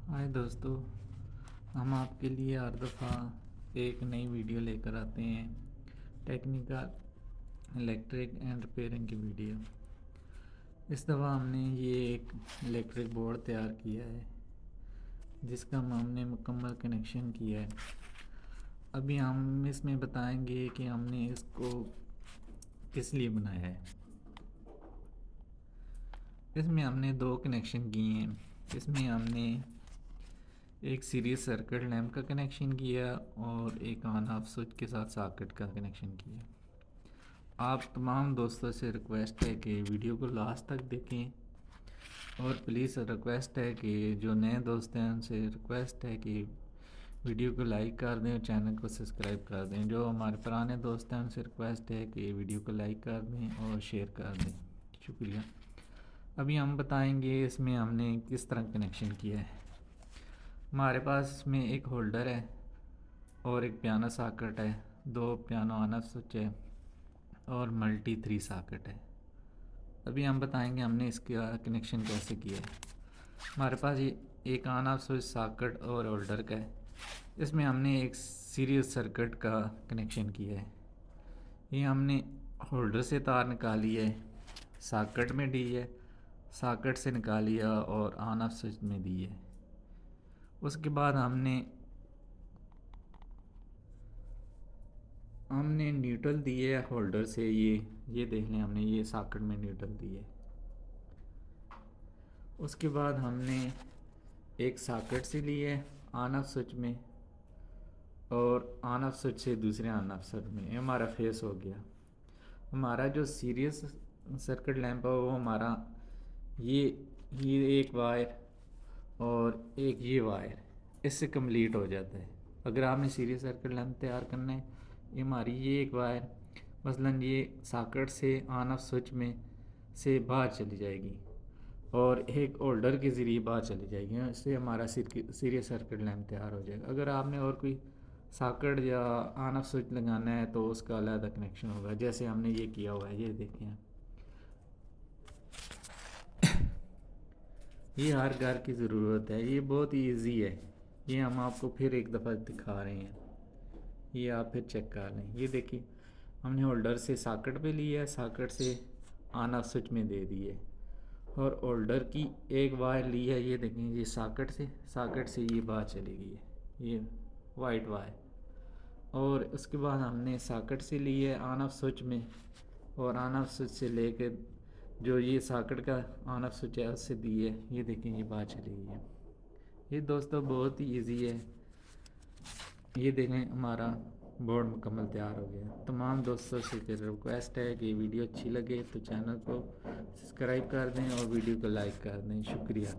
हाय दोस्तों, हम आपके लिए हर दफ़ा एक नई वीडियो लेकर आते हैं। टेक्निकल इलेक्ट्रिक एंड रिपेयरिंग की वीडियो। इस दफ़ा हमने ये एक इलेक्ट्रिक बोर्ड तैयार किया है जिसका हमने मुकम्मल कनेक्शन किया है। अभी हम इसमें बताएंगे कि हमने इसको किस लिए बनाया है। इसमें हमने दो कनेक्शन किए हैं। इसमें हमने एक सीरीज सर्किट लैंप का कनेक्शन किया और एक ऑन ऑफ स्विच के साथ सॉकेट का कनेक्शन किया। आप तमाम दोस्तों से रिक्वेस्ट है कि वीडियो को लास्ट तक देखें और प्लीज़ रिक्वेस्ट है कि जो नए दोस्त हैं उनसे रिक्वेस्ट है कि वीडियो को लाइक कर दें और चैनल को सब्सक्राइब कर दें। जो हमारे पुराने दोस्त हैं उनसे रिक्वेस्ट है कि वीडियो को लाइक कर दें और शेयर कर दें। शुक्रिया। अभी हम बताएंगे इसमें हमने किस तरह कनेक्शन किया है। हमारे पास इसमें एक होल्डर है और एक पियानो सॉकेट है, दो पियानो ऑन ऑफ स्विच है और मल्टी 3 सॉकेट है। अभी हम बताएंगे हमने इसका कनेक्शन कैसे किया है। हमारे पास ये एक ऑन ऑफ स्विच सॉकेट और होल्डर का है। इसमें हमने एक सीरीज सर्किट का कनेक्शन किया है। ये हमने होल्डर से तार निकाली है, सॉकेट में दी है, सॉकेट से निकाली है और ऑन ऑफ स्विच में दी है। उसके बाद हमने न्यूट्रल दिए है होल्डर से। ये देख लें, हमने ये सॉकेट में न्यूट्रल दिए। उसके बाद हमने एक सॉकेट से लिए ऑन ऑफ स्विच में और ऑन ऑफ स्विच से दूसरे ऑन ऑफ स्विच में। ये हमारा फेस हो गया। हमारा जो सीरीज सर्किट लैंप है वो हमारा ये एक वायर और एक ये वायर, इससे कंप्लीट हो जाता है। अगर आपने सीरीज सर्किट लैंप तैयार करना है, ये हमारी ये एक वायर मसलन ये सॉकेट से ऑन ऑफ स्विच में से बाहर चली जाएगी और एक होल्डर के ज़रिए बाहर चली जाएगी। इससे हमारा सीरीज सर्किट लैंप तैयार हो जाएगा। अगर आपने और कोई सॉकेट या ऑन ऑफ स्विच लगाना है तो उसका अलग कनेक्शन होगा, जैसे हमने ये किया हुआ है। ये देखें, ये हर घर की ज़रूरत है। ये बहुत ही ईजी है। ये हम आपको फिर एक दफ़ा दिखा रहे हैं, ये आप फिर चेक कर लें। ये देखिए, हमने होल्डर से सॉकेट पे लिया है, सॉकेट से ऑन ऑफ स्विच में दे दिए और होल्डर की एक वायर ली है। ये देखें, ये सॉकेट से ये बाहर चली गई है, ये वाइट वायर। और उसके बाद हमने सॉकेट से ली है ऑन ऑफ स्विच में और ऑन ऑफ स्विच से लेके जो ये सॉकेट का ऑन ऑफ स्विच है उससे दी है। ये देखें, ये बाहर चली गई है। ये दोस्तों बहुत ही ईजी है। ये देखें, हमारा बोर्ड मुकम्मल तैयार हो गया। तमाम दोस्तों से रिक्वेस्ट है कि वीडियो अच्छी लगे तो चैनल को सब्सक्राइब कर दें और वीडियो को लाइक कर दें। शुक्रिया।